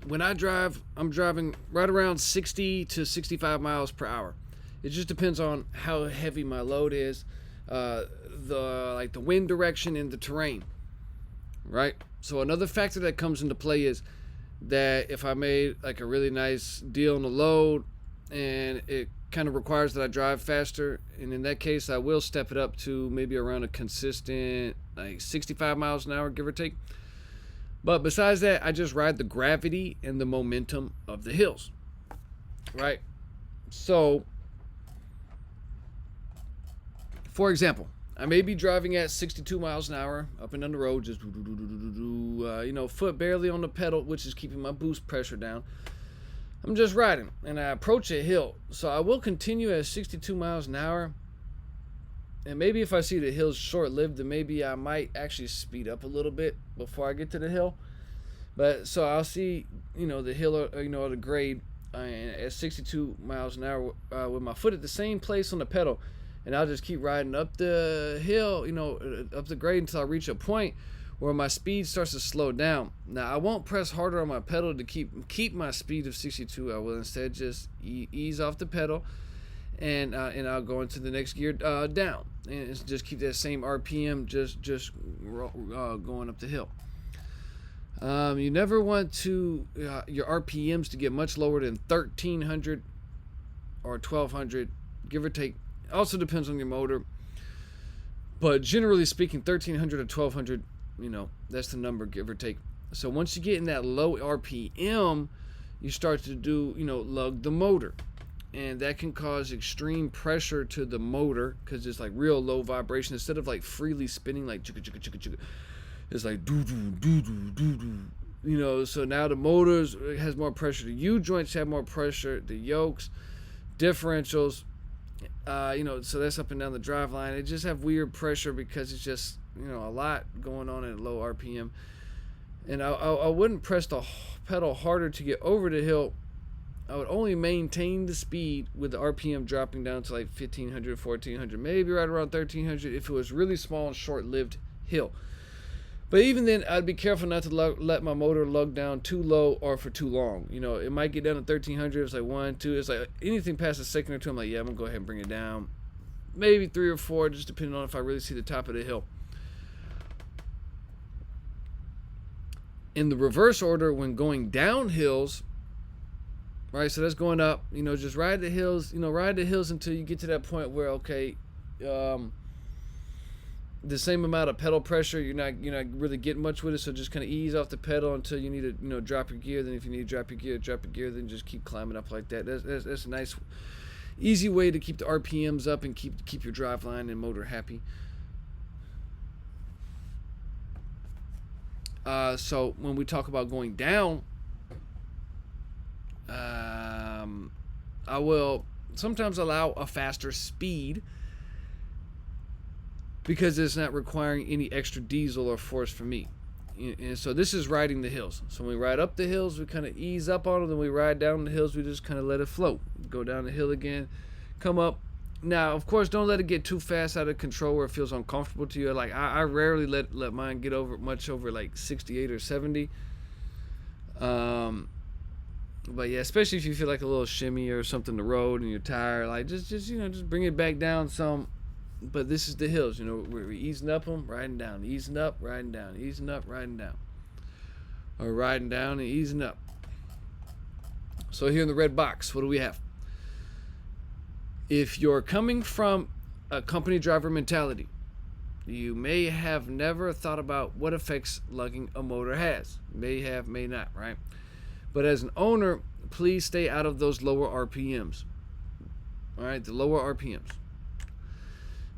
when I drive, I'm driving right around 60 to 65 miles per hour. It just depends on how heavy my load is, the wind direction and the terrain, right? So another factor that comes into play is that if I made like a really nice deal on the load and it kind of requires that I drive faster, and in that case I will step it up to maybe around a consistent like 65 miles an hour, give or take. But besides that, I just ride the gravity and the momentum of the hills, right? So for example, I may be driving at 62 miles an hour up and down the road, just foot barely on the pedal, which is keeping my boost pressure down. I'm just riding, and I approach a hill, so I will continue at 62 miles an hour. And maybe if I see the hill's short-lived, then maybe I might actually speed up a little bit before I get to the hill. But so I'll see, the hill or the grade at 62 miles an hour with my foot at the same place on the pedal. And I'll just keep riding up the hill, up the grade until I reach a point where my speed starts to slow down. Now, I won't press harder on my pedal to keep my speed of 62. I will instead just ease off the pedal, and I'll go into the next gear down, and just keep that same RPM just going up the hill. You never want to your RPMs to get much lower than 1300 or 1200, give or take. Also depends on your motor, but generally speaking, 1300 or 1200, that's the number, give or take. So once you get in that low RPM, you start to do, lug the motor, and that can cause extreme pressure to the motor because it's like real low vibration instead of like freely spinning like chicka chicka chicka chicka. It's like doo doo doo doo doo doo. So now the motors has more pressure. The U joints have more pressure. The yokes, differentials. So that's up and down the drive line. It just have weird pressure because it's just, a lot going on at low RPM. And I wouldn't press the pedal harder to get over the hill. I would only maintain the speed with the RPM dropping down to like 1500, 1400, maybe right around 1300 if it was really small and short-lived hill. But even then, I'd be careful not to let my motor lug down too low or for too long. It might get down to 1300. It's like 1, 2. It's like anything past a second or two, I'm like, yeah, I'm going to go ahead and bring it down. Maybe 3 or 4, just depending on if I really see the top of the hill. In the reverse order, when going down hills, right, so that's going up, just ride the hills, until you get to that point where, okay, the same amount of pedal pressure, you're not really getting much with it, so just kind of ease off the pedal until you need to drop your gear. Then if you need to drop your gear, then just keep climbing up like that. That's a nice easy way to keep the RPMs up and keep your drive line and motor happy. So when we talk about going down, I will sometimes allow a faster speed because it's not requiring any extra diesel or force from me. And so this is riding the hills. So when we ride up the hills, we kind of ease up on them. Then we ride down the hills, we just kind of let it float. Go down the hill again, come up. Now, of course, don't let it get too fast out of control where it feels uncomfortable to you. Like I rarely let mine get much over like 68 or 70. But yeah, especially if you feel like a little shimmy or something in the road and you're tired, like just bring it back down some. But this is the hills, we're easing up them, riding down, easing up, riding down, easing up, riding down, or riding down and easing up. So here in the red box, what do we have? If you're coming from a company driver mentality, you may have never thought about what effects lugging a motor has. May have, may not, right? But as an owner, please stay out of those lower RPMs. All right, the lower RPMs.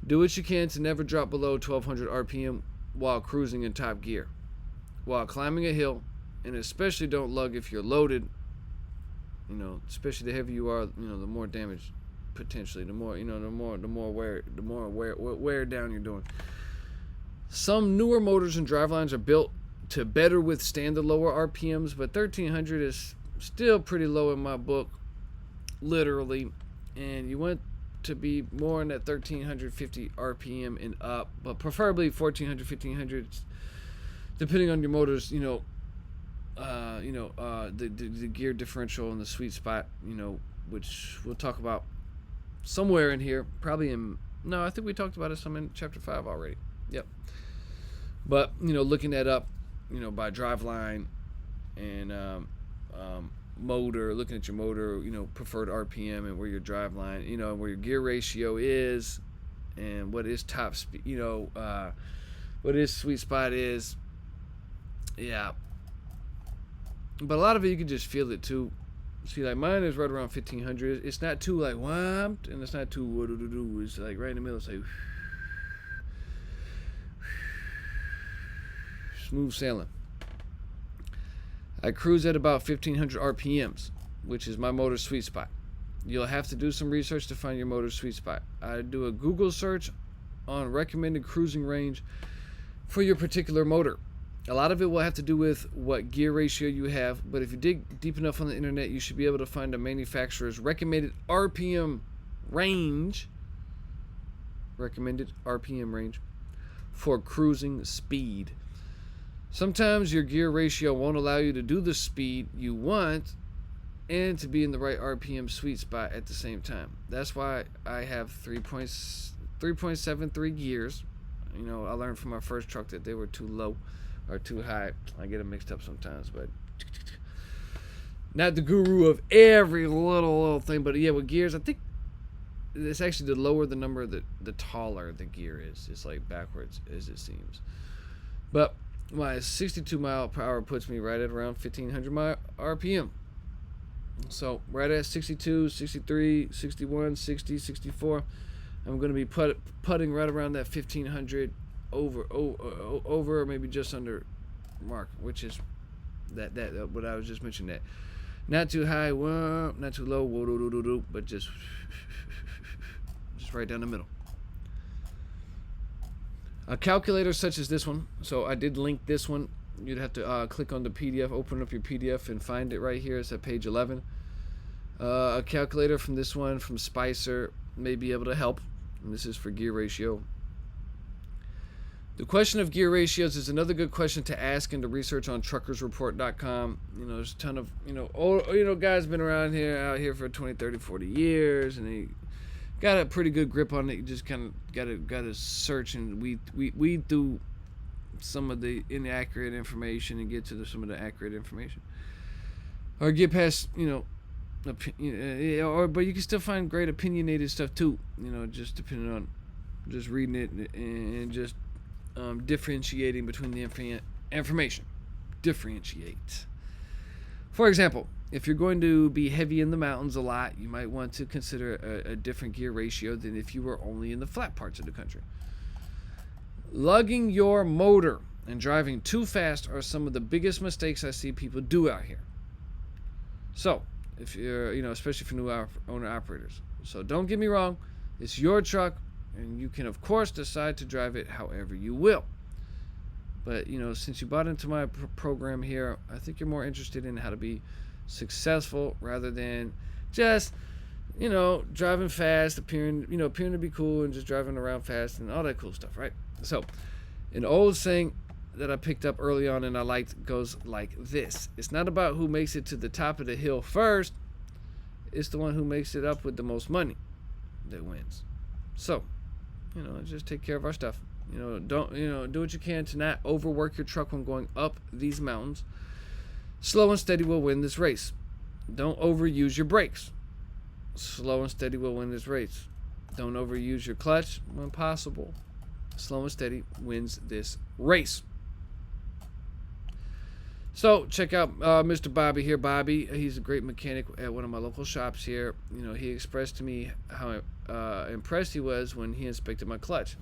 Do what you can to never drop below 1200 RPM while cruising in top gear, while climbing a hill, and especially don't lug if you're loaded. Especially the heavier you are, the more damage potentially, the more wear down you're doing. Some newer motors and drivelines are built to better withstand the lower RPMs, but 1300 is still pretty low in my book, literally, and you want to be more in that 1350 RPM and up, but preferably 1400, 1500, depending on your motor's, the gear differential and the sweet spot, which we'll talk about somewhere in here, probably no, I think we talked about it some in chapter 5 already. Yep. But, looking that up, by driveline and motor, looking at your motor, preferred RPM and where your driveline, where your gear ratio is and what is top speed, what his sweet spot is. Yeah. But a lot of it, you can just feel it too. See, like mine is right around 1500. It's not too like whamped, and it's not too what-do-do-do. It's like right in the middle. It's like smooth sailing. I cruise at about 1500 RPMs, which is my motor sweet spot. You'll have to do some research to find your motor sweet spot. I do a Google search on recommended cruising range for your particular motor. A lot of it will have to do with what gear ratio you have, but if you dig deep enough on the internet, you should be able to find a manufacturer's recommended RPM range for cruising speed. Sometimes your gear ratio won't allow you to do the speed you want and to be in the right RPM sweet spot at the same time. That's why I have 3.73 gears. I learned from my first truck that they were too low or too high. I get them mixed up sometimes, but not the guru of every little thing. But yeah, with gears, I think it's actually the lower the number, the taller the gear is. It's like backwards as it seems. But my 62 mile per hour puts me right at around 1500 RPM. So right at 62, 63, 61, 60, 64, I'm going to be putting right around that 1500 over or maybe just under mark, which is that what I was just mentioning, that not too high, not too low, but just right down the middle. A calculator such as this one, so I did link this one. You'd have to click on the PDF, open up your PDF and find it right here. It's at page 11. A calculator from this one, from Spicer, may be able to help. And this is for gear ratio. The question of gear ratios is another good question to ask and to research on truckersreport.com. There's a ton of, guys been out here for 20, 30, 40 years, and they got a pretty good grip on it. You just kind of gotta search and weed through some of the inaccurate information and get to some of the accurate information, or get past but you can still find great opinionated stuff too. Just depending on just reading it and just differentiating between the information. Differentiate. For example, if you're going to be heavy in the mountains a lot, you might want to consider a different gear ratio than if you were only in the flat parts of the country. Lugging your motor and driving too fast are some of the biggest mistakes I see people do out here. So, if you're, especially for new owner operators. So don't get me wrong, it's your truck, and you can of course decide to drive it however you will. But since you bought into my program here, I think you're more interested in how to be successful rather than just driving fast, appearing to be cool and just driving around fast and all that cool stuff, right? So an old saying that I picked up early on and I liked goes like this: it's not about who makes it to the top of the hill first, it's the one who makes it up with the most money that wins. So just take care of our stuff. Don't do what you can to not overwork your truck when going up these mountains. Slow and steady will win this race. Don't overuse your brakes. Slow and steady will win this race. Don't overuse your clutch when possible. Slow and steady wins this race. So check out Mr. Bobby here. Bobby, he's a great mechanic at one of my local shops here. He expressed to me how impressed he was when he inspected my clutch.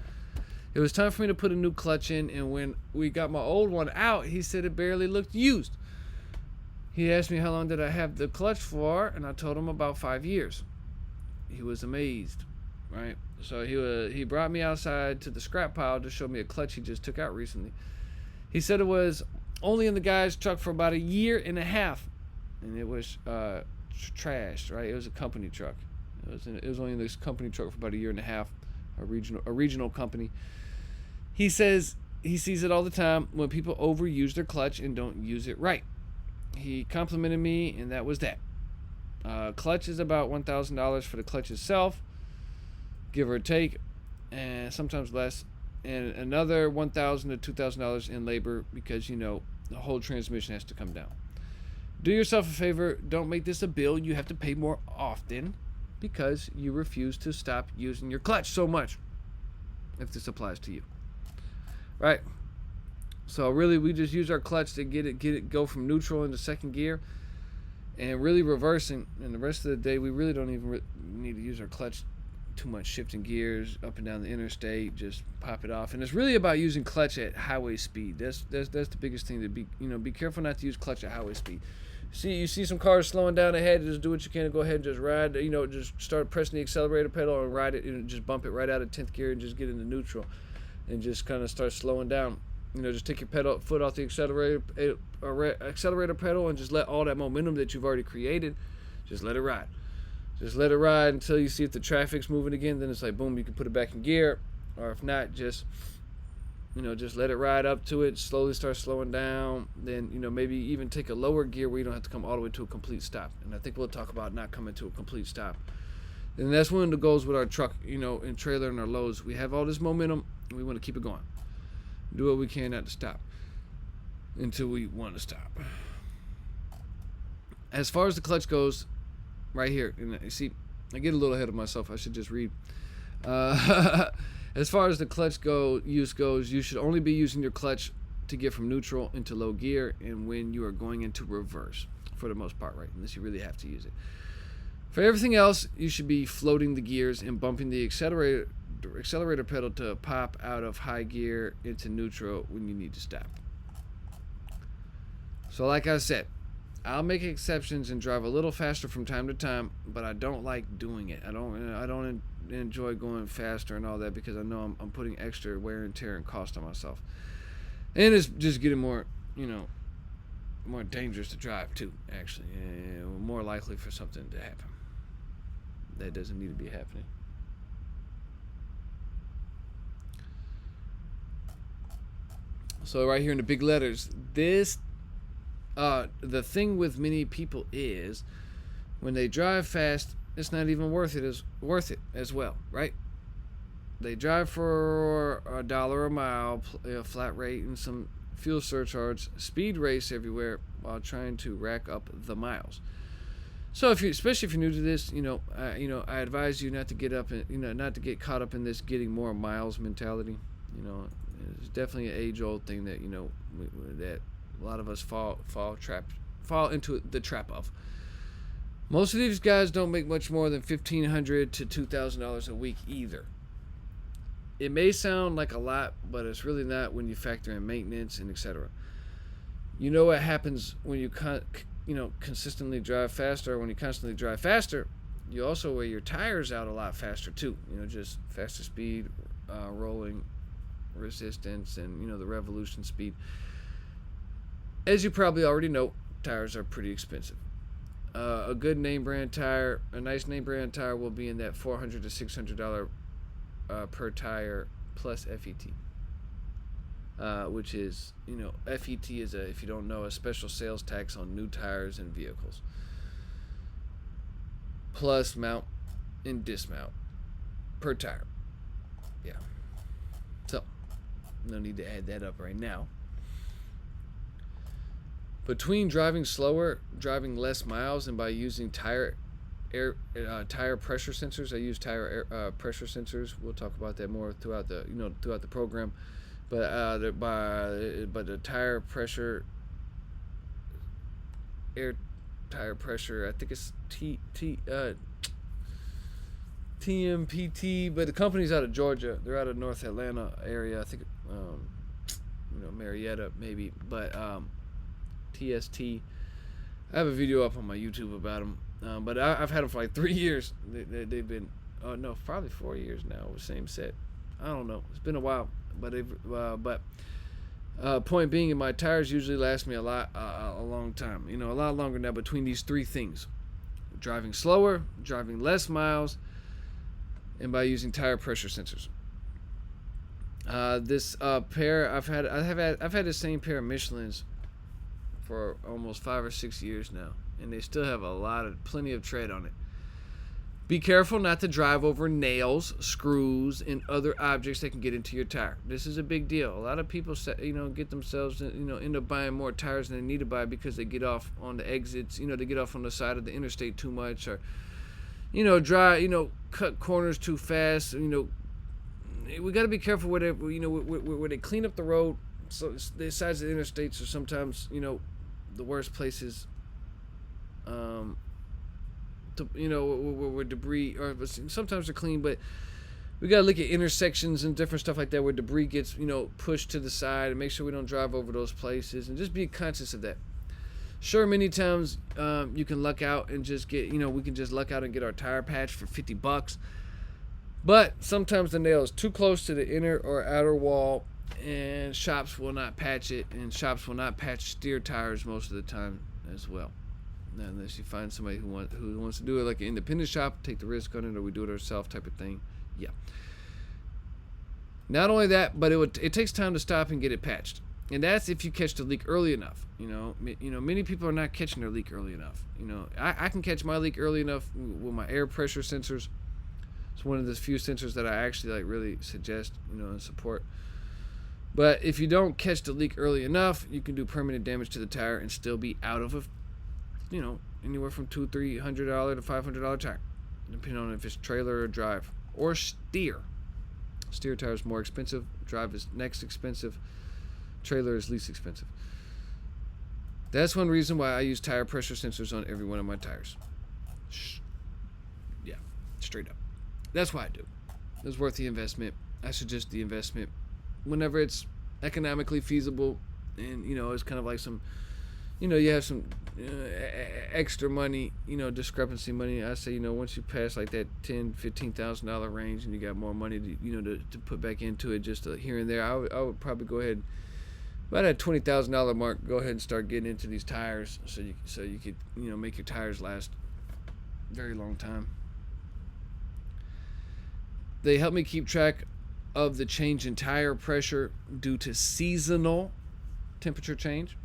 It was time for me to put a new clutch in, and when we got my old one out, he said it barely looked used. He asked me how long did I have the clutch for, and I told him about 5 years. He was amazed, right? So he brought me outside to the scrap pile to show me a clutch he just took out recently. He said it was only in the guy's truck for about 1.5 years, and it was trashed, right? It was a company truck. It was only in this company truck for about 1.5 years, a regional company. He says he sees it all the time when people overuse their clutch and don't use it right. he complimented me, and that was that. Clutch is about $1,000 for the clutch itself, give or take, and sometimes less, and another $1,000 to $2,000 in labor because the whole transmission has to come down. Do yourself a favor, don't make this a bill you have to pay more often because you refuse to stop using your clutch so much, if this applies to you. Right? So really we just use our clutch to get it go from neutral into second gear and really reversing, and the rest of the day we really don't even need to use our clutch too much, shifting gears up and down the interstate, just pop it off. And it's really about using clutch at highway speed. That's the biggest thing, to be careful not to use clutch at highway speed. You see some cars slowing down ahead, just do what you can and go ahead and just ride, just start pressing the accelerator pedal and ride it, just bump it right out of 10th gear and just get into neutral and just kind of start slowing down. Just take your foot off the accelerator pedal and just let all that momentum that you've already created, just let it ride. Just let it ride until you see if the traffic's moving again. Then it's like, boom, you can put it back in gear. Or if not, just let it ride up to it, slowly start slowing down. Then, maybe even take a lower gear where you don't have to come all the way to a complete stop. And I think we'll talk about not coming to a complete stop. And that's one of the goals with our truck, and trailer and our loads. We have all this momentum, and we want to keep it going. Do what we can not to stop until we want to stop. As far as the clutch goes, right here, and you see, I get a little ahead of myself. I should just read. As far as the clutch use goes, you should only be using your clutch to get from neutral into low gear and when you are going into reverse, for the most part, right? Unless you really have to use it. For everything else, you should be floating the gears and bumping the accelerator pedal to pop out of high gear into neutral when you need to stop. So like I said, I'll make exceptions and drive a little faster from time to time, but I don't like doing it. I don't enjoy going faster and all that because I know I'm putting extra wear and tear and cost on myself. And it's just getting more dangerous to drive too, actually. More likely for something to happen that doesn't need to be happening. So right here in the big letters, the thing with many people is when they drive fast, it's not even worth it as well, right? They drive for $1 a mile, flat rate and some fuel surcharge, speed race everywhere while trying to rack up the miles. So especially if you're new to this, I advise you not to get caught up in this getting more miles mentality. It's definitely an age-old thing that that a lot of us fall into the trap of. Most of these guys don't make much more than $1,500 to $2,000 a week either. It may sound like a lot, but it's really not when you factor in maintenance and etc. You know what happens when you consistently drive faster? When you constantly drive faster, you also wear your tires out a lot faster too. Just faster speed, rolling resistance, and the revolution speed. As you probably already know, tires are pretty expensive. A good name brand tire, a nice name brand tire, will be in that $400 to $600 per tire plus FET, which is, FET is if you don't know, a special sales tax on new tires and vehicles, plus mount and dismount per tire. Yeah. So, no need to add that up right now. Between driving slower, driving less miles, and by using tire pressure sensors, I use tire pressure sensors. We'll talk about that more throughout the program. But the tire pressure, tire pressure, I think it's TMPT, but the company's out of Georgia. They're out of North Atlanta area. I think Marietta maybe, but TST. I have a video up on my YouTube about them, but I've had them for like 3 years. They've been, probably 4 years now. Same set. I don't know. It's been a while, but point being, my tires usually last me a long time. A lot longer now between these three things: driving slower, driving less miles, and by using tire pressure sensors. This pair I've had the same pair of Michelin's for almost 5 or 6 years now, and they still have plenty of tread on it. Be careful not to drive over nails, screws, and other objects that can get into your tire. This is a big deal. A lot of people, get themselves, end up buying more tires than they need to buy because they get off on the exits. They get off on the side of the interstate too much, or, cut corners too fast. We got to be careful where they clean up the road. So the sides of the interstates are sometimes, the worst places. Where debris, or sometimes they're clean, but we gotta look at intersections and different stuff like that where debris gets pushed to the side, and make sure we don't drive over those places, and just be conscious of that. Sure, many times you can luck out and just get we can just luck out and get our tire patched for $50, but sometimes the nail is too close to the inner or outer wall, and shops will not patch it, and shops will not patch steer tires most of the time as well. Now, unless you find somebody who wants to do it like an independent shop, take the risk on it, or we do it ourselves type of thing. Yeah. Not only that, but it takes time to stop and get it patched, and that's if you catch the leak early enough. Many people are not catching their leak early enough. I can catch my leak early enough with my air pressure sensors. It's one of the few sensors that I actually really suggest, and support. But if you don't catch the leak early enough, you can do permanent damage to the tire and still be out of anywhere from $200-300 to $500 tire, depending on if it's trailer or drive or steer. Steer tire is more expensive. Drive is next expensive. Trailer is least expensive. That's one reason why I use tire pressure sensors on every one of my tires. Yeah, straight up. That's why I do. It's worth the investment. I suggest the investment whenever it's economically feasible, and it's kind of like some. You have some extra money, discrepancy money. I say, once you pass like that $10,000-15,000 range, and you got more money to put back into it, just here and there, I would probably go ahead, about that $20,000 mark, go ahead and start getting into these tires, so you could make your tires last a very long time. They help me keep track of the change in tire pressure due to seasonal temperature change.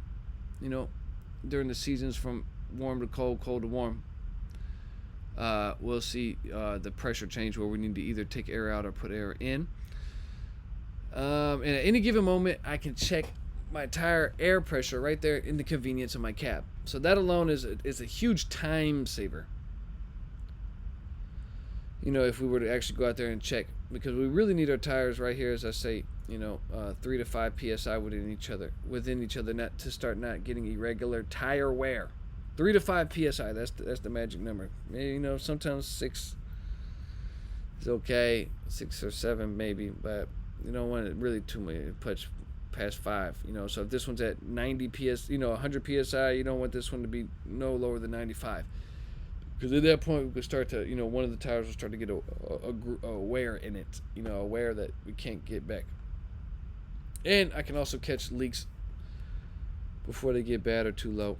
During the seasons from warm to cold, cold to warm, we'll see the pressure change where we need to either take air out or put air in. And at any given moment, I can check my tire air pressure right there in the convenience of my cab. So that alone is a huge time saver. If we were to actually go out there and check, because we really need our tires right here, as I say, 3 to 5 psi within each other, not to start not getting irregular tire wear. 3 to 5 psi, that's the magic number. Sometimes 6 is okay, 6 or 7 maybe, but you don't want it really too much, push past 5. So if this one's at 90 ps, 100 psi, you don't want this one to be no lower than 95. Because at that point, we could start to, one of the tires will start to get a wear in it, a wear that we can't get back. And I can also catch leaks before they get bad or too low.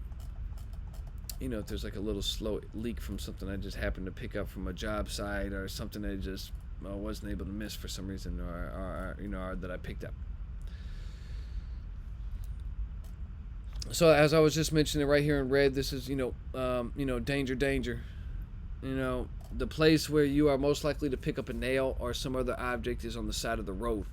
If there's like a little slow leak from something I just happened to pick up from a job site, or something that I just wasn't able to miss for some reason, or that I picked up. So as I was just mentioning right here in red, this is, danger. The place where you are most likely to pick up a nail or some other object is on the side of the road.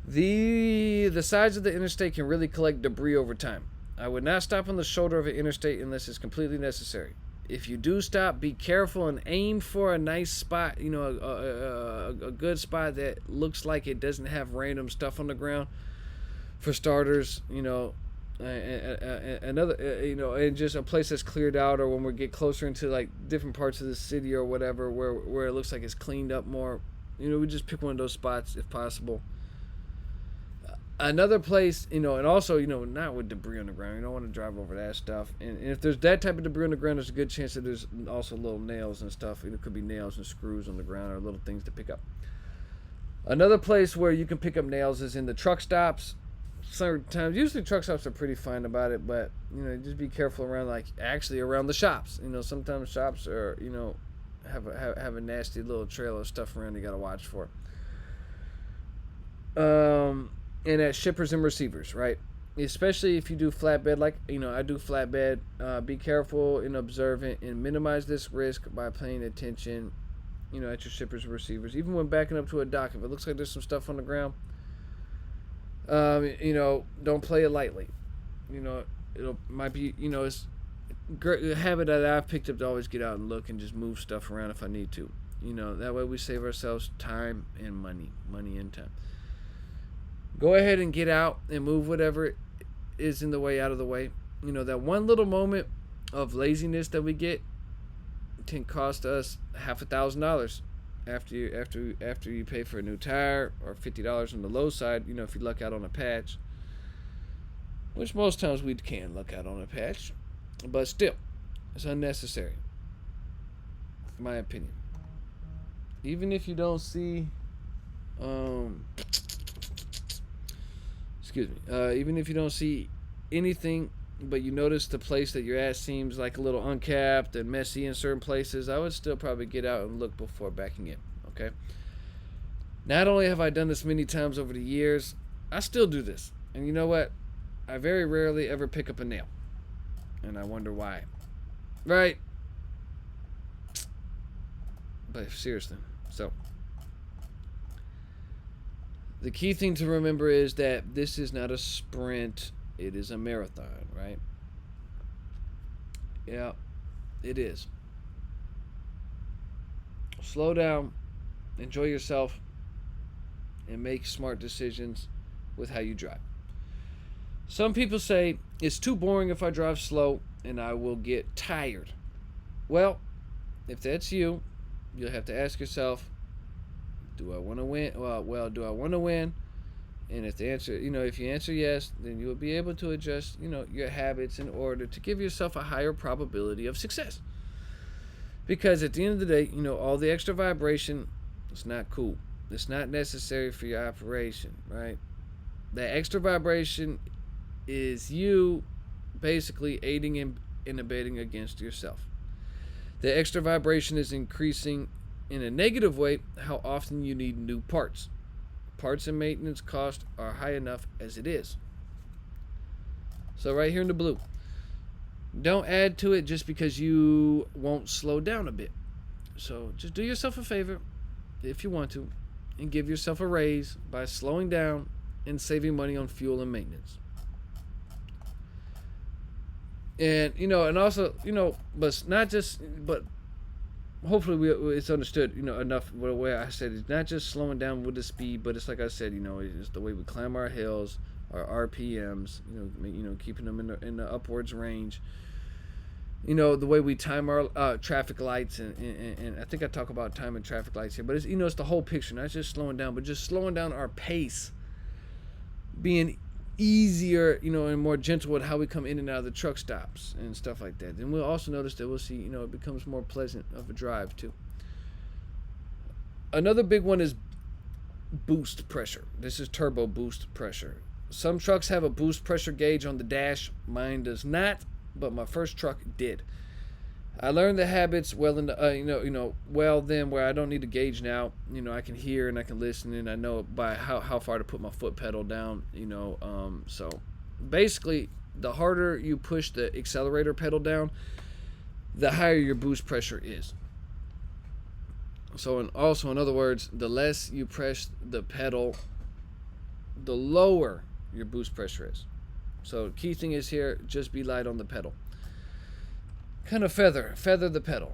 The sides of the interstate can really collect debris over time. I would not stop on the shoulder of an interstate unless it's completely necessary. If you do stop, be careful and aim for a nice spot, a good spot that looks like it doesn't have random stuff on the ground. For starters, another, and just a place that's cleared out, or when we get closer into like different parts of the city or whatever, where it looks like it's cleaned up more, we just pick one of those spots if possible. Another place, and also, not with debris on the ground. You don't want to drive over that stuff. And if there's that type of debris on the ground, there's a good chance that there's also little nails and stuff. It could be nails and screws on the ground, or little things to pick up. Another place where you can pick up nails is in the truck stops. Sometimes, usually truck stops are pretty fine about it, but, just be careful around, around the shops. Sometimes shops are, have a nasty little trail of stuff around you got to watch for. And at shippers and receivers, right? especially if you do flatbed, like I do flatbed. Be careful and observant, and minimize this risk by paying attention, at your shippers and receivers. Even when backing up to a dock, if it looks like there's some stuff on the ground, don't play it lightly. It might be, it's a habit that I've picked up to always get out and look and just move stuff around if I need to. That way we save ourselves time and money and time. Go ahead and get out and move whatever is in the way out of the way. That one little moment of laziness that we get can cost us $1,000 after you pay for a new tire, or $50 on the low side, if you luck out on a patch, which most times we can luck out on a patch, but still, it's unnecessary, in my opinion. Even if you don't see, even if you don't see anything, but you notice the place that you're at seems like a little uncapped and messy in certain places, I would still probably get out and look before backing in, okay? Not only have I done this many times over the years, I still do this. And you know what? I very rarely ever pick up a nail. And I wonder why. Right? But seriously. So, the key thing to remember is that this is not a sprint. It is a marathon, right? Yeah, it is. Slow down, enjoy yourself, and make smart decisions with how you drive. Some people say it's too boring if I drive slow and I will get tired. Well, if that's you, you'll have to ask yourself, do I want to win? Well, do I want to win? And if you answer yes, then you will be able to adjust, your habits in order to give yourself a higher probability of success. Because at the end of the day, all the extra vibration, it's not cool. It's not necessary for your operation, right? That extra vibration is you basically aiding and abetting against yourself. The extra vibration is increasing in a negative way how often you need new parts. Parts and maintenance costs are high enough as it is. So right here in the blue, don't add to it just because you won't slow down a bit. So just do yourself a favor, if you want to, and give yourself a raise by slowing down and saving money on fuel and maintenance. And and also but hopefully it's understood enough. The way I said, it's not just slowing down with the speed, but it's like I said, it's the way we climb our hills, our RPMs, keeping them in the upwards range, the way we time our traffic lights, and I think I talk about time and traffic lights here, but it's it's the whole picture, not just slowing down, but just slowing down our pace, being easier, and more gentle with how we come in and out of the truck stops and stuff like that. And we'll also notice that we'll see, it becomes more pleasant of a drive too. Another big one is boost pressure. This is turbo boost pressure. Some trucks have a boost pressure gauge on the dash. Mine does not, but my first truck did. I learned the habits well in the, where I don't need to gauge now. I can hear and I can listen, and I know by how far to put my foot pedal down. So basically, the harder you push the accelerator pedal down, the higher your boost pressure is. So, and also in other words, the less you press the pedal, the lower your boost pressure is. So the key thing is here, just be light on the pedal. Kind of feather the pedal.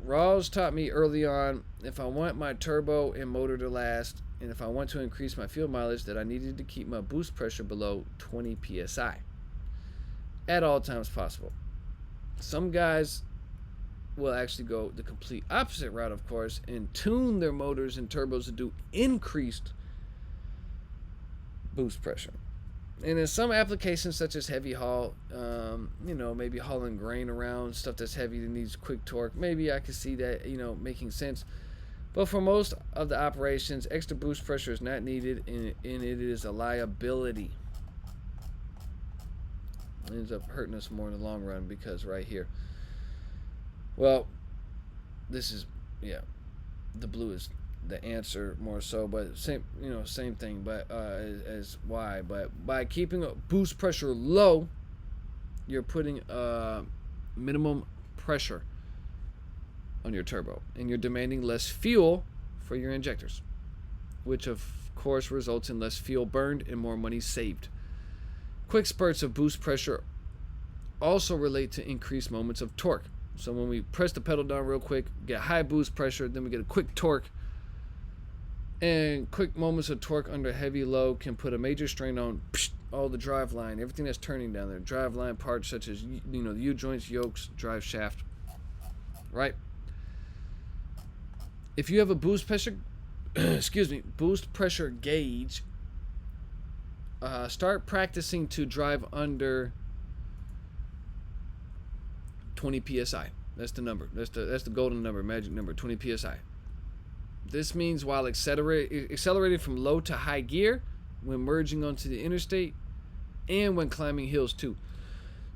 Rawls taught me early on, if I want my turbo and motor to last, and if I want to increase my fuel mileage, that I needed to keep my boost pressure below 20 psi at all times possible. Some guys will actually go the complete opposite route, of course, and tune their motors and turbos to do increased boost pressure. And in some applications, such as heavy haul, maybe hauling grain around, stuff that's heavy that needs quick torque, maybe I could see that, making sense. But for most of the operations, extra boost pressure is not needed, and it is a liability. It ends up hurting us more in the long run, because right here, well, this is, the blue is the answer more so, but same thing, but as why. But by keeping a boost pressure low, you're putting minimum pressure on your turbo, and you're demanding less fuel for your injectors, which of course results in less fuel burned and more money saved. Quick spurts of boost pressure also relate to increased moments of torque. So when we press the pedal down real quick, get high boost pressure, then we get a quick torque. And quick moments of torque under heavy load can put a major strain on all the drive line, everything that's turning down there. Drive line parts such as the U-joints, yokes, drive shaft, right? If you have a boost pressure, boost pressure gauge, start practicing to drive under 20 psi. That's the number. That's the golden number, magic number, 20 psi. This means while accelerating from low to high gear, when merging onto the interstate, and when climbing hills too.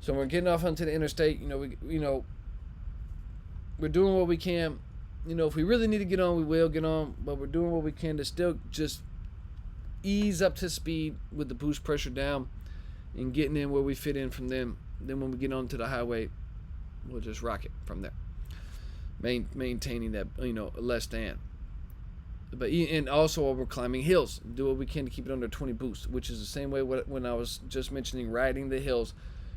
So when we're getting off onto the interstate, we're doing what we can. If we really need to get on, we will get on, but we're doing what we can to still just ease up to speed with the boost pressure down and getting in where we fit in from them. Then when we get onto the highway, we'll just rock it from there, maintaining that less than. But and also while we're climbing hills, do what we can to keep it under 20 boost, which is the same way when I was just mentioning riding the hills.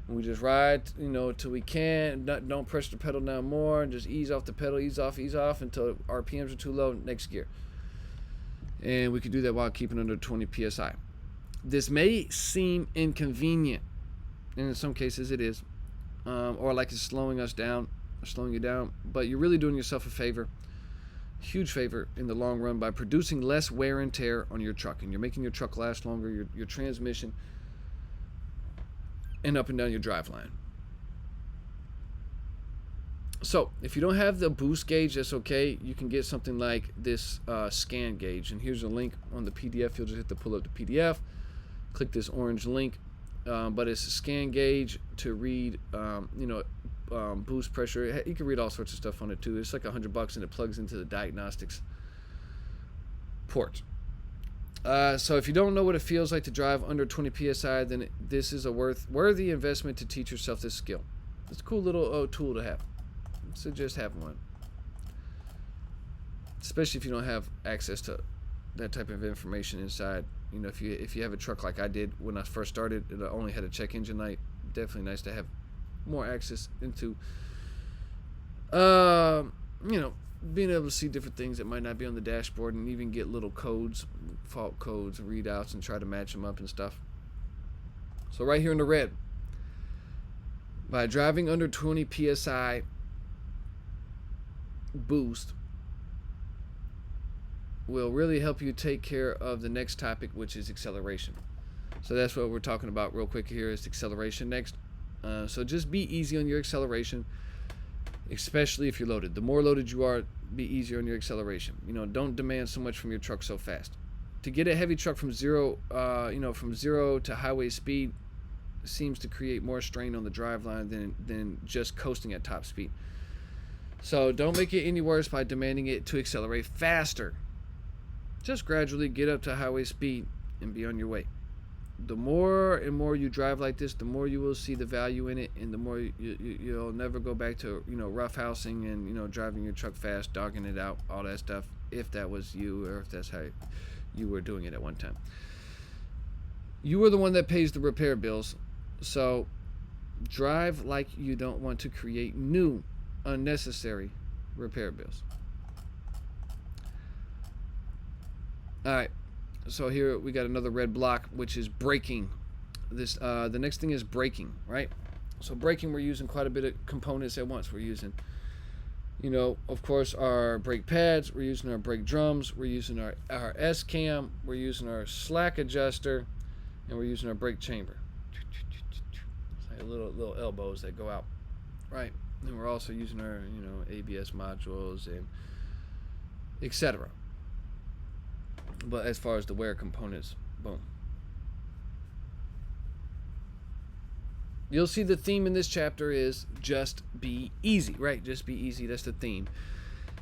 And we just ride till we can, don't press the pedal down more, and just ease off the pedal, ease off until RPMs are too low, next gear. And we can do that while keeping under 20 psi. This may seem inconvenient, and in some cases it is, or like it's slowing you down, but you're really doing yourself a favor, huge favor in the long run, by producing less wear and tear on your truck, and you're making your truck last longer, your transmission, and up and down your drive line. So if you don't have the boost gauge, that's okay. You can get something like this scan gauge, and here's a link on the PDF. You'll just hit to pull up the PDF, click this orange link, but it's a scan gauge to read boost pressure. You can read all sorts of stuff on it too. It's like $100 and it plugs into the diagnostics port. So if you don't know what it feels like to drive under 20 psi, then this is a worthy investment to teach yourself this skill. It's a cool little tool to have. So just have one, especially if you don't have access to that type of information inside. If you have a truck like I did when I first started, it only had a check engine light. Definitely nice to have more access into being able to see different things that might not be on the dashboard, and even get little codes, fault codes, readouts, and try to match them up and stuff. So right here in the red, by driving under 20 psi boost will really help you take care of the next topic, which is acceleration. So that's what we're talking about real quick here, is acceleration next. So just be easy on your acceleration, especially if you're loaded. The more loaded you are, be easier on your acceleration. Don't demand so much from your truck so fast. To get a heavy truck from zero to highway speed seems to create more strain on the driveline than just coasting at top speed. So don't make it any worse by demanding it to accelerate faster. Just gradually get up to highway speed and be on your way. The more and more you drive like this, the more you will see the value in it, and the more you'll never go back to roughhousing and driving your truck fast, dogging it out, all that stuff, if that was you, or if that's how you were doing it at one time. You are the one that pays the repair bills, so drive like you don't want to create new unnecessary repair bills. All right. So here we got another red block, which is braking. The next thing is braking, right? So braking, we're using quite a bit of components at once. We're using, of course, our brake pads. We're using our brake drums. We're using our S-cam. We're using our slack adjuster, and we're using our brake chamber. It's like little elbows that go out, right? And we're also using our ABS modules and etc. But as far as the wear components, boom. You'll see the theme in this chapter is just be easy, right? Just be easy. That's the theme.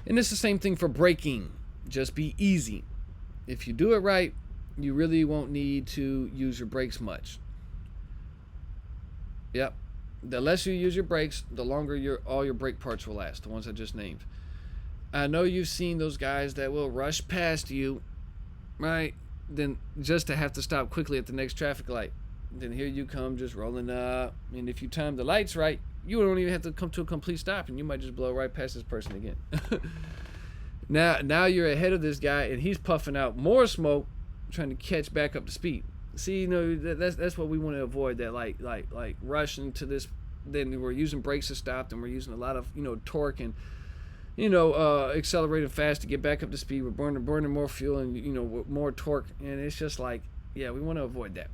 And it's the same thing for braking. Just be easy. If you do it right, you really won't need to use your brakes much. Yep. The less you use your brakes, the longer all your brake parts will last, the ones I just named. I know you've seen those guys that will rush past you, right? Then just to have to stop quickly at the next traffic light. Then here you come just rolling up. And if you time the lights right, you don't even have to come to a complete stop, and you might just blow right past this person again. Now you're ahead of this guy, and he's puffing out more smoke, trying to catch back up to speed. See, that's what we want to avoid. That like rushing to this. Then we're using brakes to stop, and we're using a lot of torque and accelerating fast to get back up to speed. We're burning more fuel and more torque, and it's just like, yeah, we want to avoid that.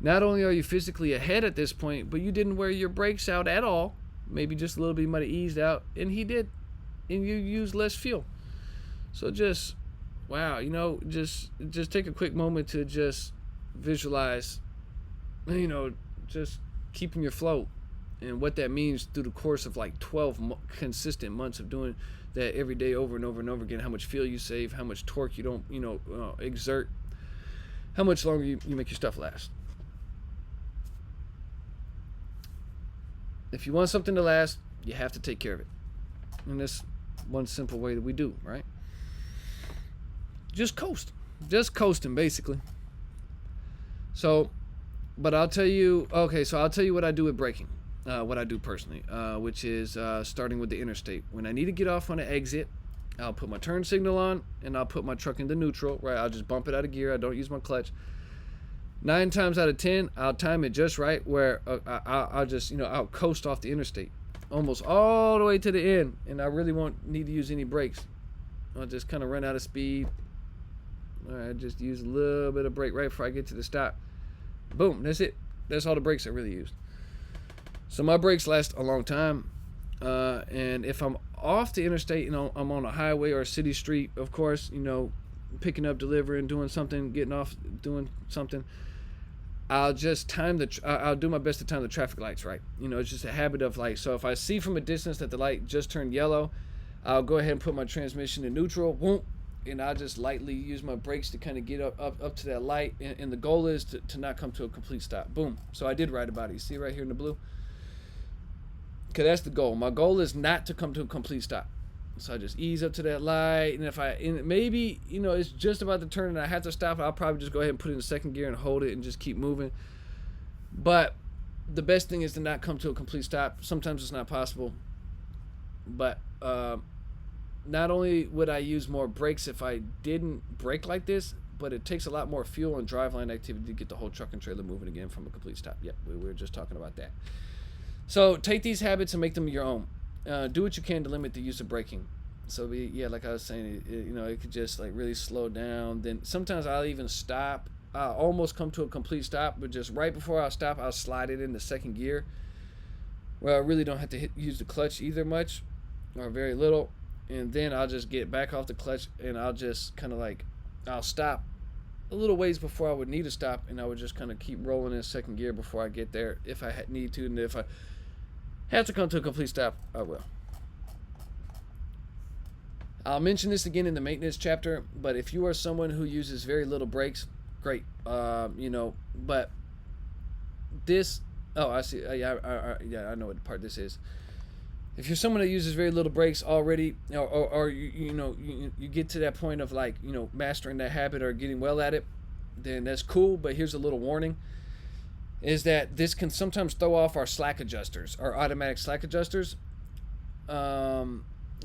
Not only are you physically ahead at this point, but you didn't wear your brakes out at all. Maybe just a little bit, you might have eased out, and he did, and you used less fuel. So just, wow, just take a quick moment to just visualize, just keeping your flow, and what that means through the course of like 12 consistent months of doing that every day over and over and over again. How much fuel you save, how much torque you don't, exert, how much longer you make your stuff last. If you want something to last, you have to take care of it. And that's one simple way that we do, right? Just coast. Just coasting, basically. So, but I'll tell you what I do with braking. What I do personally, which is starting with the interstate. When I need to get off on an exit, I'll put my turn signal on, and I'll put my truck into neutral, right? I'll just bump it out of gear. I don't use my clutch. 9 times out of 10, I'll time it just right where I'll just, I'll coast off the interstate almost all the way to the end, and I really won't need to use any brakes. I'll just kind of run out of speed. All right, just use a little bit of brake right before I get to the stop. Boom, that's it. That's all the brakes I really used. So my brakes last a long time, and if I'm off the interstate, I'm on a highway or a city street, of course, picking up, delivering, doing something, getting off, doing something, I'll just I'll do my best to time the traffic lights right. It's just a habit of so if I see from a distance that the light just turned yellow, I'll go ahead and put my transmission in neutral, whoop, and I'll just lightly use my brakes to kind of get up to that light, and the goal is to not come to a complete stop. Boom. So I did write about it. You see right here in the blue? Okay, that's the goal. My goal is not to come to a complete stop. So I just ease up to that light, and maybe it's just about to turn and I have to stop, I'll probably just go ahead and put it in second gear and hold it and just keep moving. But the best thing is to not come to a complete stop. Sometimes it's not possible, but not only would I use more brakes if I didn't brake like this, but it takes a lot more fuel and driveline activity to get the whole truck and trailer moving again from a complete stop. Yep, we were just talking about that. So take these habits and make them your own. Do what you can to limit the use of braking. So like I was saying, it could just really slow down. Then sometimes I'll even stop. I'll almost come to a complete stop, but just right before I stop, I'll slide it into second gear, where I really don't have to use the clutch either much, or very little. And then I'll just get back off the clutch, and I'll just kind of I'll stop a little ways before I would need to stop, and I would just kind of keep rolling in second gear before I get there if I need to, and if I have to come to a complete stop, I will. I'll mention this again in the maintenance chapter, but if you are someone who uses very little brakes, great. But this, I see. I know what part this is. If you're someone that uses very little brakes already, or you get to that point of mastering that habit or getting well at it, then that's cool. But here's a little warning: is that this can sometimes throw off our slack adjusters, our automatic slack adjusters.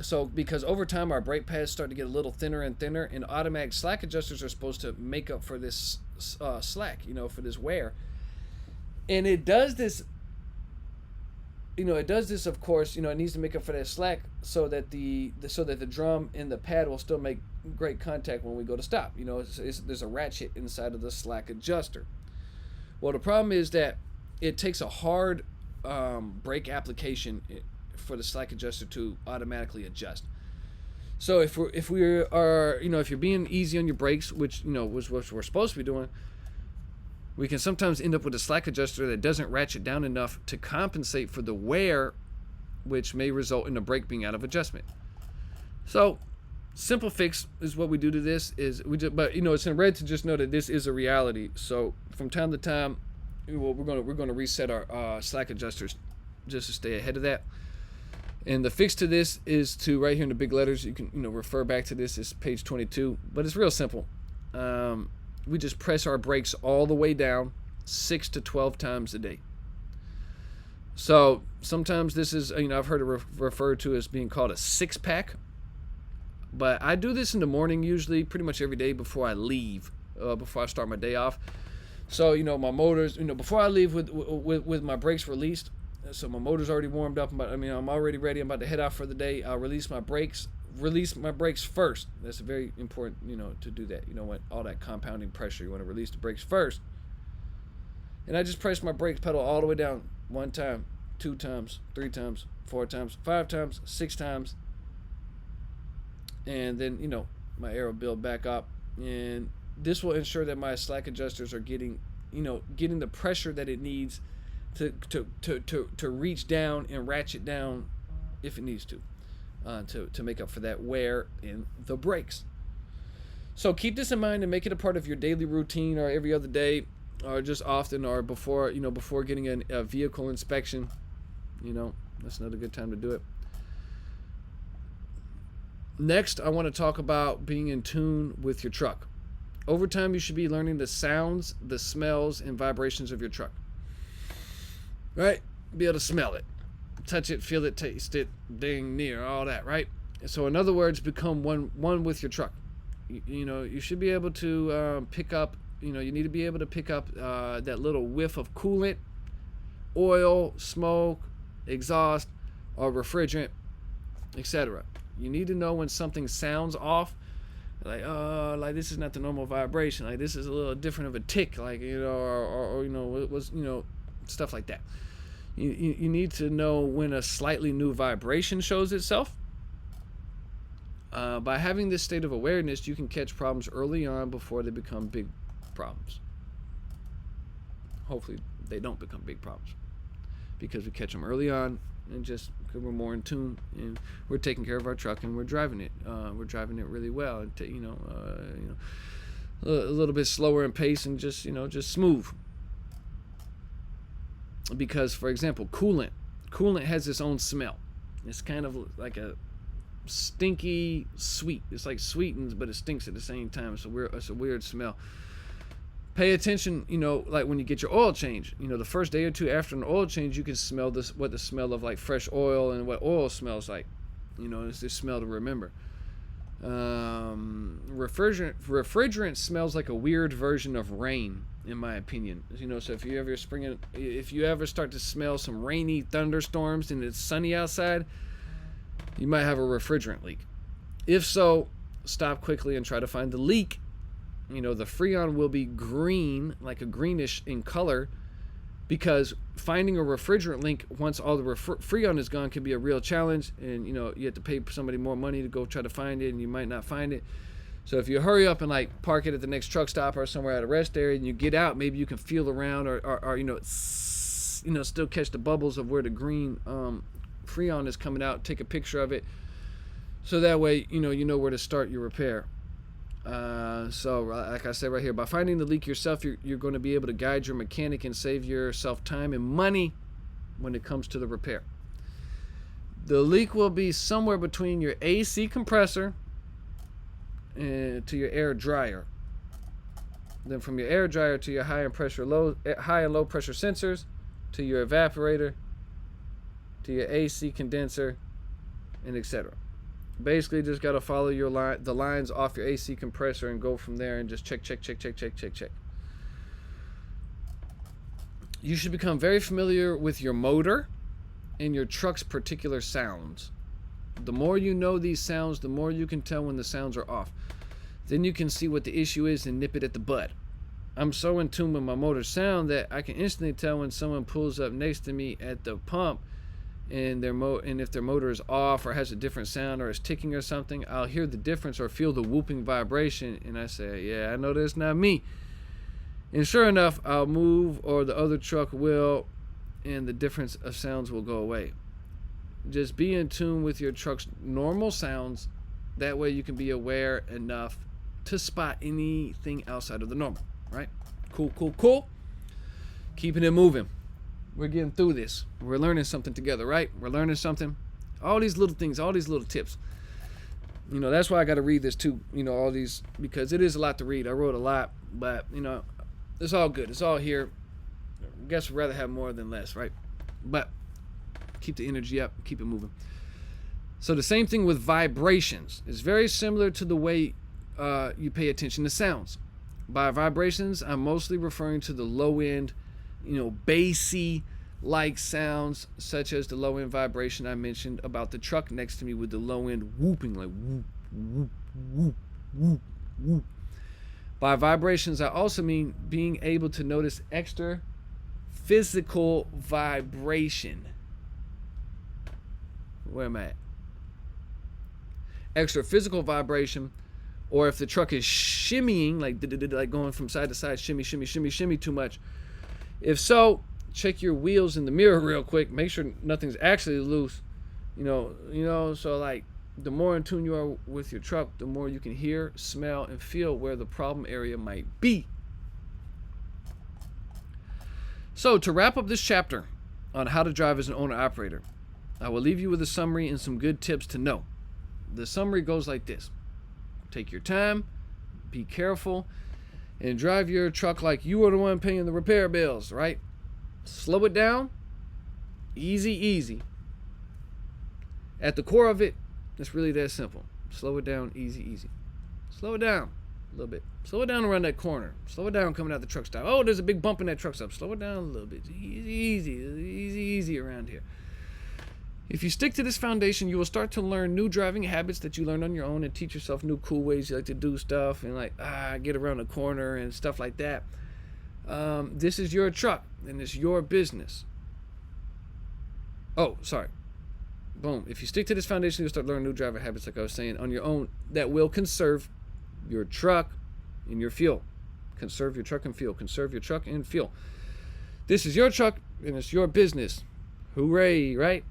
So because over time our brake pads start to get a little thinner and thinner, and automatic slack adjusters are supposed to make up for this slack, for this wear. And it does this, of course, it needs to make up for that slack so that the drum and the pad will still make great contact when we go to stop. There's a ratchet inside of the slack adjuster. Well, the problem is that it takes a hard brake application for the slack adjuster to automatically adjust. So if you're being easy on your brakes, which was what we're supposed to be doing, we can sometimes end up with a slack adjuster that doesn't ratchet down enough to compensate for the wear, which may result in the brake being out of adjustment. So Simple fix is what we do to this is we just, but it's in red to just know that this is a reality. So from time to time, we're gonna reset our slack adjusters just to stay ahead of that. And the fix to this is to, right here in the big letters, you can refer back to this. It's page 22, but it's real simple. We just press our brakes all the way down 6 to 12 times a day. So sometimes this is, I've heard it referred to as being called a 6-pack. But I do this in the morning usually, pretty much every day before I leave, before I start my day off. So, my motors, before I leave with my brakes released, so my motor's already warmed up, I'm already ready. I'm about to head out for the day. I'll release my brakes first. That's very important, to do that. When all that compounding pressure, you want to release the brakes first. And I just press my brake pedal all the way down 1 time, 2 times, 3 times, 4 times, 5 times, 6 times. And then, my air will build back up. And this will ensure that my slack adjusters are getting the pressure that it needs to reach down and ratchet down if it needs to make up for that wear in the brakes. So keep this in mind and make it a part of your daily routine, or every other day, or just often, or before getting a vehicle inspection. That's another good time to do it. Next, I want to talk about being in tune with your truck. Over time, you should be learning the sounds, the smells, and vibrations of your truck. Right? Be able to smell it, touch it, feel it, taste it, ding, near, all that, right? So in other words, become one with your truck. You should be able to pick up, you need to be able to pick up that little whiff of coolant, oil, smoke, exhaust, or refrigerant, etc. You need to know when something sounds off, like this is not the normal vibration, like this is a little different of a tick, like or it was stuff like that. You need to know when a slightly new vibration shows itself. By having this state of awareness, you can catch problems early on before they become big problems. Hopefully they don't become big problems, because we catch them early on, and just because we're more in tune and we're taking care of our truck and we're driving it really well, and a little bit slower in pace, and just smooth. Because, for example, coolant has its own smell. It's kind of like a stinky sweet. It's like sweetens, but it stinks at the same time. It's a weird smell. Pay attention, like when you get your oil change, the first day or two after an oil change, you can smell what the smell of like fresh oil and what oil smells like. It's this smell to remember. Refrigerant smells like a weird version of rain, in my opinion. So if you ever start to smell some rainy thunderstorms and it's sunny outside, you might have a refrigerant leak. If so, stop quickly and try to find the leak. The Freon will be green, like a greenish in color, because finding a refrigerant leak once all the Freon is gone can be a real challenge, and you have to pay somebody more money to go try to find it, and you might not find it. So if you hurry up and like park it at the next truck stop or somewhere at a rest area, and you get out, maybe you can feel around or still catch the bubbles of where the green Freon is coming out. Take a picture of it, so that way you know where to start your repair. So like I said right here, by finding the leak yourself, you're going to be able to guide your mechanic and save yourself time and money when it comes to the repair. The leak will be somewhere between your AC compressor and to your air dryer. Then from your air dryer to your high and low pressure sensors, to your evaporator, to your AC condenser, and etc. Basically, just got to follow the lines off your AC compressor and go from there, and just check. You should become very familiar with your motor and your truck's particular sounds. The more you know these sounds, the more you can tell when the sounds are off. Then you can see what the issue is and nip it at the bud. I'm so in tune with my motor sound that I can instantly tell when someone pulls up next to me at the pump and if their motor is off or has a different sound or is ticking or something. I'll hear the difference or feel the whooping vibration, and I say, yeah, I know that's not me. And sure enough, I'll move, or the other truck will, and the difference of sounds will go away. Just be in tune with your truck's normal sounds That way you can be aware enough to spot anything outside of the normal, right? Cool. Keeping it moving. We're getting through this. We're learning something together, right? We're learning something. All these little things, all these little tips. That's why I got to read this too. All these, because it is a lot to read. I wrote a lot, but, it's all good. It's all here. I guess we'd rather have more than less, right? But keep the energy up, keep it moving. So the same thing with vibrations. It's very similar to the way you pay attention to sounds. By vibrations, I'm mostly referring to the low end, bassy like sounds, such as the low end vibration I mentioned about the truck next to me with the low end whooping, like whoop, whoop, whoop, whoop, whoop. By vibrations, I also mean being able to notice extra physical vibration. Where am I at? Extra physical vibration, or if the truck is shimmying, like going from side to side, shimmy too much. If so, check your wheels in the mirror real quick. Make sure nothing's actually loose. So like the more in tune you are with your truck, the more you can hear, smell, and feel where the problem area might be. So to wrap up this chapter on how to drive as an owner-operator, I will leave you with a summary and some good tips to know. The summary goes like this. Take your time, be careful, and drive your truck like you are the one paying the repair bills, right? Slow it down, easy. At the core of it, it's really that simple. Slow it down, easy. Slow it down a little bit. Slow it down around that corner. Slow it down coming out the truck stop. Oh, there's a big bump in that truck stop. Slow it down a little bit. Easy around here. If you stick to this foundation, you will start to learn new driving habits that you learn on your own and teach yourself new cool ways you like to do stuff and get around the corner and stuff like that. This is your truck and it's your business. Oh, sorry. Boom. If you stick to this foundation, you'll start learning new driving habits, like I was saying, on your own that will conserve your truck and your fuel. Conserve your truck and fuel. Conserve your truck and fuel. This is your truck and it's your business. Hooray, right?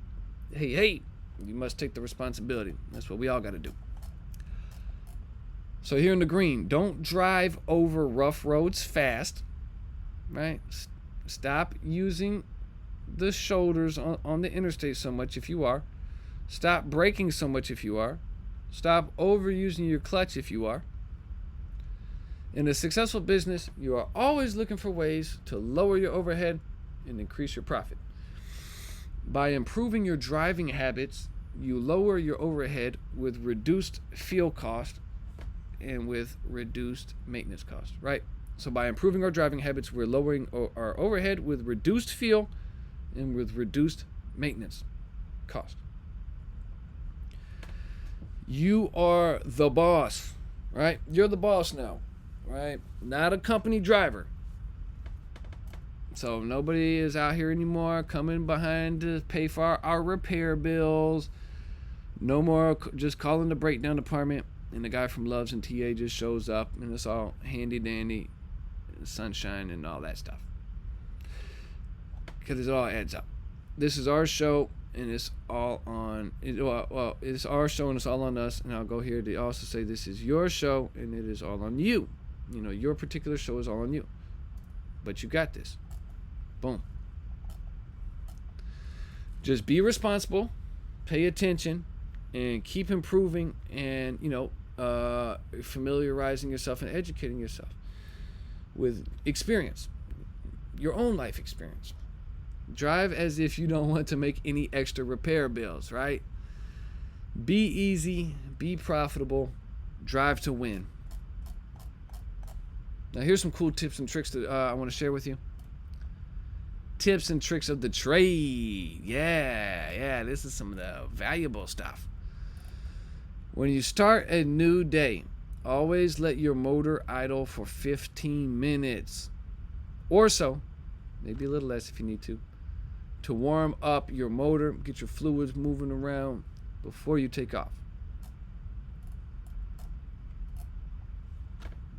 Hey, you must take the responsibility. That's what we all got to do. So here in the green, don't drive over rough roads fast, right? Stop using the shoulders on the interstate so much if you are. Stop braking so much if you are. Stop overusing your clutch if you are. In a successful business, you are always looking for ways to lower your overhead and increase your profit. By improving your driving habits, you lower your overhead with reduced fuel cost and with reduced maintenance cost, right? So by improving our driving habits, we're lowering our overhead with reduced fuel and with reduced maintenance cost. You are the boss, right? You're the boss now, right? Not a company driver. So nobody is out here anymore coming behind to pay for our repair bills. No more just calling the breakdown department and the guy from Loves and TA just shows up and it's all handy dandy, sunshine and all that stuff. Because it all adds up. This is our show and it's all on. It's our show and it's all on us. And I'll go here to also say this is your show and it is all on you. Your particular show is all on you. But you got this. Boom. Just be responsible, pay attention, and keep improving and, familiarizing yourself and educating yourself with experience, your own life experience. Drive as if you don't want to make any extra repair bills, right? Be easy, be profitable, drive to win. Now here's some cool tips and tricks that I want to share with you. Tips and tricks of the trade. Yeah, this is some of the valuable stuff. When you start a new day, always let your motor idle for 15 minutes or so, maybe a little less if you need to warm up your motor, get your fluids moving around before you take off.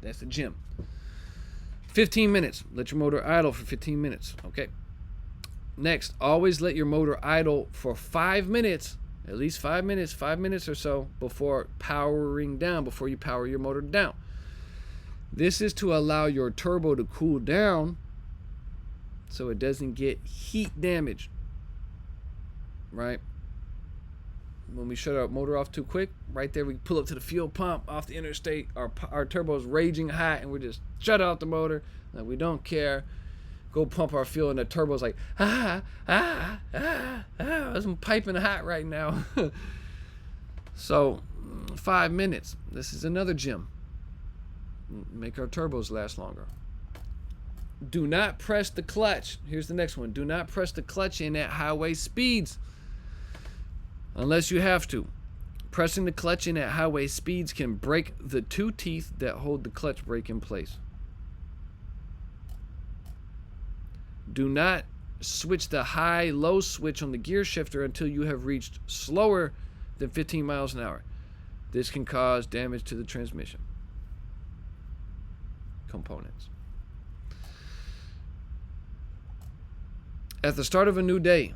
That's the gym. 15 minutes. Let your motor idle for 15 minutes. Okay. Next, always let your motor idle for 5 minutes At least 5 minutes or so before powering down, before you power your motor down. This is to allow your turbo to cool down so it doesn't get heat damage, right? When we shut our motor off too quick, right there, we pull up to the fuel pump off the interstate, our turbo's raging hot, and we just shut out the motor, like we don't care. Go pump our fuel, and the turbo's like, I'm piping hot right now. So 5 minutes. This is another gem. Make our turbos last longer. Do not press the clutch. Here's the next one. Do not press the clutch in at highway speeds unless you have to. Pressing the clutch in at highway speeds can break the two teeth that hold the clutch brake in place. Do not switch the high-low switch on the gear shifter until you have reached slower than 15 miles an hour. This can cause damage to the transmission components. At the start of a new day,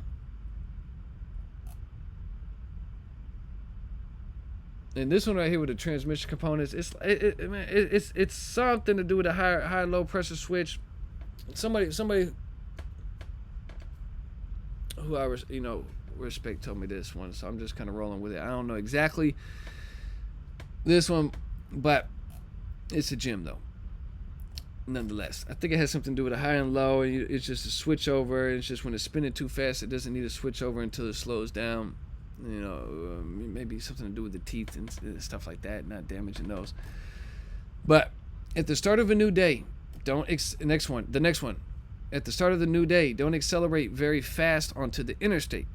and this one right here with the transmission components, it's something to do with a high-low pressure switch. Somebody who I respect told me this one, so I'm just kind of rolling with it. I don't know exactly this one, but it's a gem though. Nonetheless, I think it has something to do with a high and low, and it's just a switch over. It's just when it's spinning too fast, it doesn't need a switch over until it slows down. Maybe something to do with the teeth and stuff like that, not damaging those. But at the start of a new day, the next one. At the start of the new day, don't accelerate very fast onto the interstate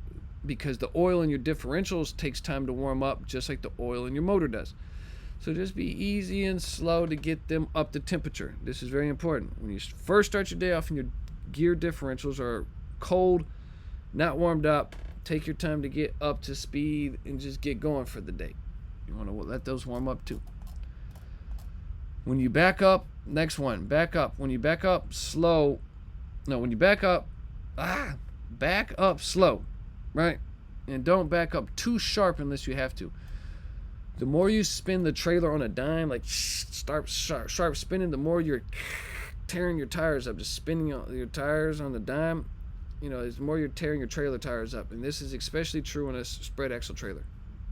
because the oil in your differentials takes time to warm up, just like the oil in your motor does. So just be easy and slow to get them up to temperature. This is very important. When you first start your day off and your gear differentials are cold, not warmed up, take your time to get up to speed and just get going for the day. You want to let those warm up too. When you back up, next one, back up. When you back up, slow. No, when you back up slow, right? And don't back up too sharp unless you have to. The more you spin the trailer on a dime, like start sharp spinning, the more you're tearing your tires up. Just spinning your tires on the dime, the more you're tearing your trailer tires up. And this is especially true in a spread axle trailer.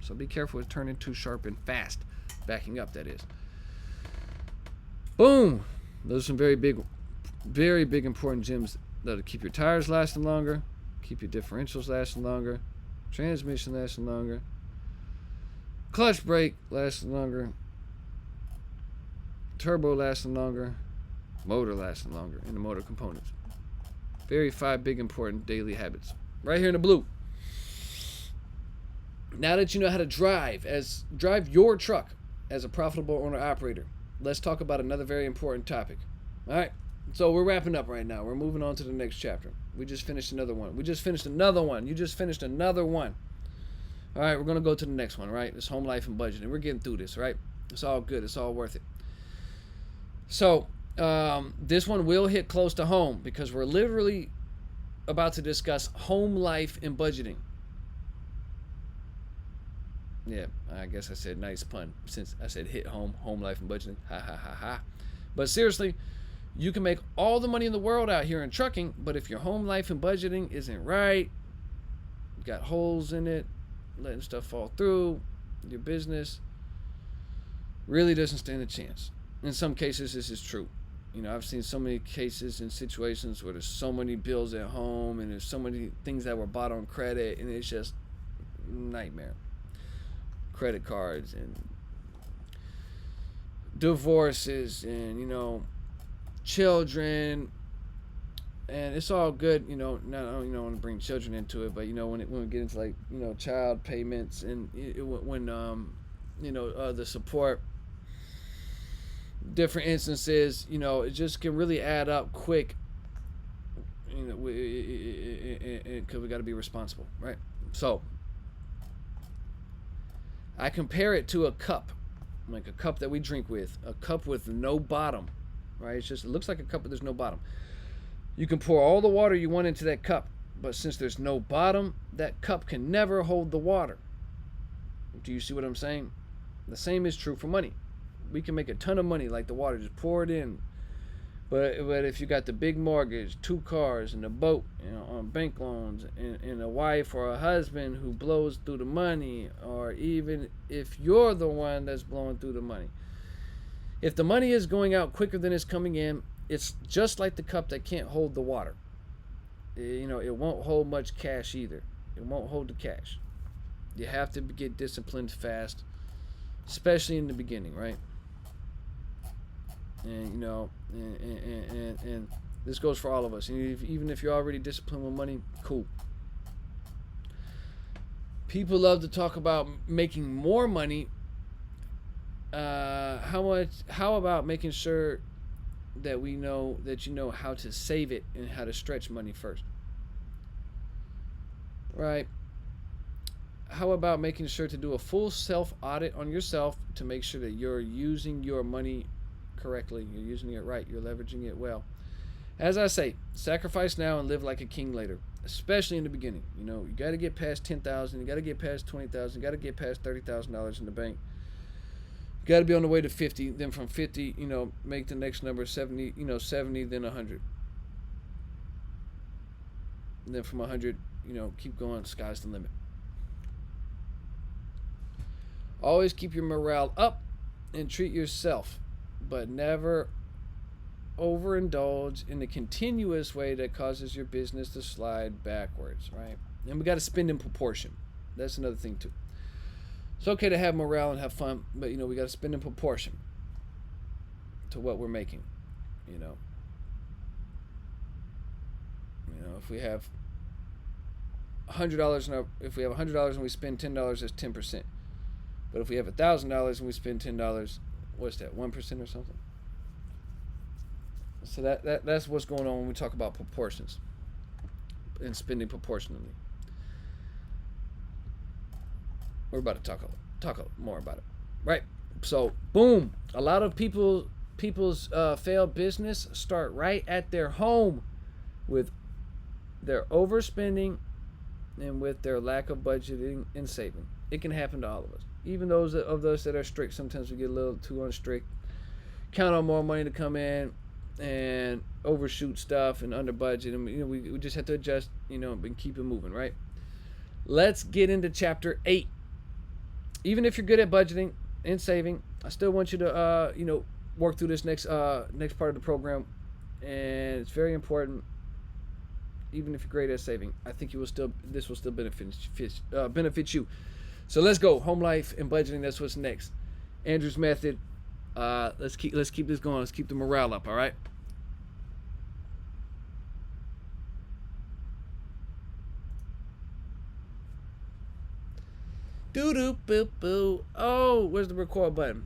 So be careful with turning too sharp and fast, backing up that is. Boom! Those are some very big important gems that'll keep your tires lasting longer, keep your differentials lasting longer, transmission lasting longer, clutch brake lasting longer, turbo lasting longer, motor lasting longer, and the motor components. 5 big important daily habits. Right here in the blue. Now that you know how to drive your truck as a profitable owner-operator, let's talk about another very important topic. All right, so we're wrapping up right now. We're moving on to the next chapter. We just finished another one. You just finished another one. All right, we're going to go to the next one, right? It's home life and budgeting. We're getting through this, right? It's all good. It's all worth it. So this one will hit close to home because we're literally about to discuss home life and budgeting. Yeah, I guess I said nice pun since I said hit home life and budgeting. Ha, ha, ha, ha. But seriously, you can make all the money in the world out here in trucking, but if your home life and budgeting isn't right, got holes in it, letting stuff fall through, your business really doesn't stand a chance. In some cases, this is true. I've seen so many cases and situations where there's so many bills at home and there's so many things that were bought on credit, and it's just nightmare. Credit cards and divorces and children, and it's all good. I don't want to bring children into it, but when we get into child payments and when the support, different instances, it just can really add up quick. Because we got to be responsible, right? So I compare it to a cup, like a cup that we drink with, a cup with no bottom, right? It looks like a cup, but there's no bottom. You can pour all the water you want into that cup, but since there's no bottom, that cup can never hold the water. Do you see what I'm saying? The same is true for money. We can make a ton of money like the water, just pour it in. But if you got the big mortgage, 2 cars, and a boat, on bank loans, and a wife or a husband who blows through the money, or even if you're the one that's blowing through the money, if the money is going out quicker than it's coming in, it's just like the cup that can't hold the water. It won't hold much cash either. It won't hold the cash. You have to get disciplined fast, especially in the beginning, right? And and this goes for all of us. Even if you're already disciplined with money, cool. People love to talk about making more money. How about making sure that you know how to save it and how to stretch money first, right? How about making sure to do a full self audit on yourself to make sure that you're using your money correctly, you're using it right, you're leveraging it well. As I say, sacrifice now and live like a king later, especially in the beginning. You got to get past 10,000, you got to get past 20,000, you got to get past $30,000 in the bank. You got to be on the way to 50, then from 50, make the next number 70, 70, then 100. And then from 100, keep going, sky's the limit. Always keep your morale up and treat yourself, but never overindulge in a continuous way that causes your business to slide backwards, right? And we got to spend in proportion. That's another thing too. It's okay to have morale and have fun, but we got to spend in proportion to what we're making. If we have $100 if we have $100 and we spend $10, that's 10%. But if we have $1,000 and we spend $10, what's that? 1% or something. So that's what's going on when we talk about proportions and spending proportionally. We're about to talk more about it, right? So, boom! A lot of people's failed business start right at their home, with their overspending and with their lack of budgeting and saving. It can happen to all of us. Even those of us that are strict, sometimes we get a little too unstrict. Count on more money to come in and overshoot stuff and under budget, and we just have to adjust, and keep it moving, right? Let's get into chapter 8. Even if you're good at budgeting and saving, I still want you to work through this next part of the program, and it's very important. Even if you're great at saving, I think this will still benefit you. So let's go. Home life and budgeting. That's what's next. Andrew's method. Let's keep this going. Let's keep the morale up. All right. Doo doo boo boo. Oh, where's the record button?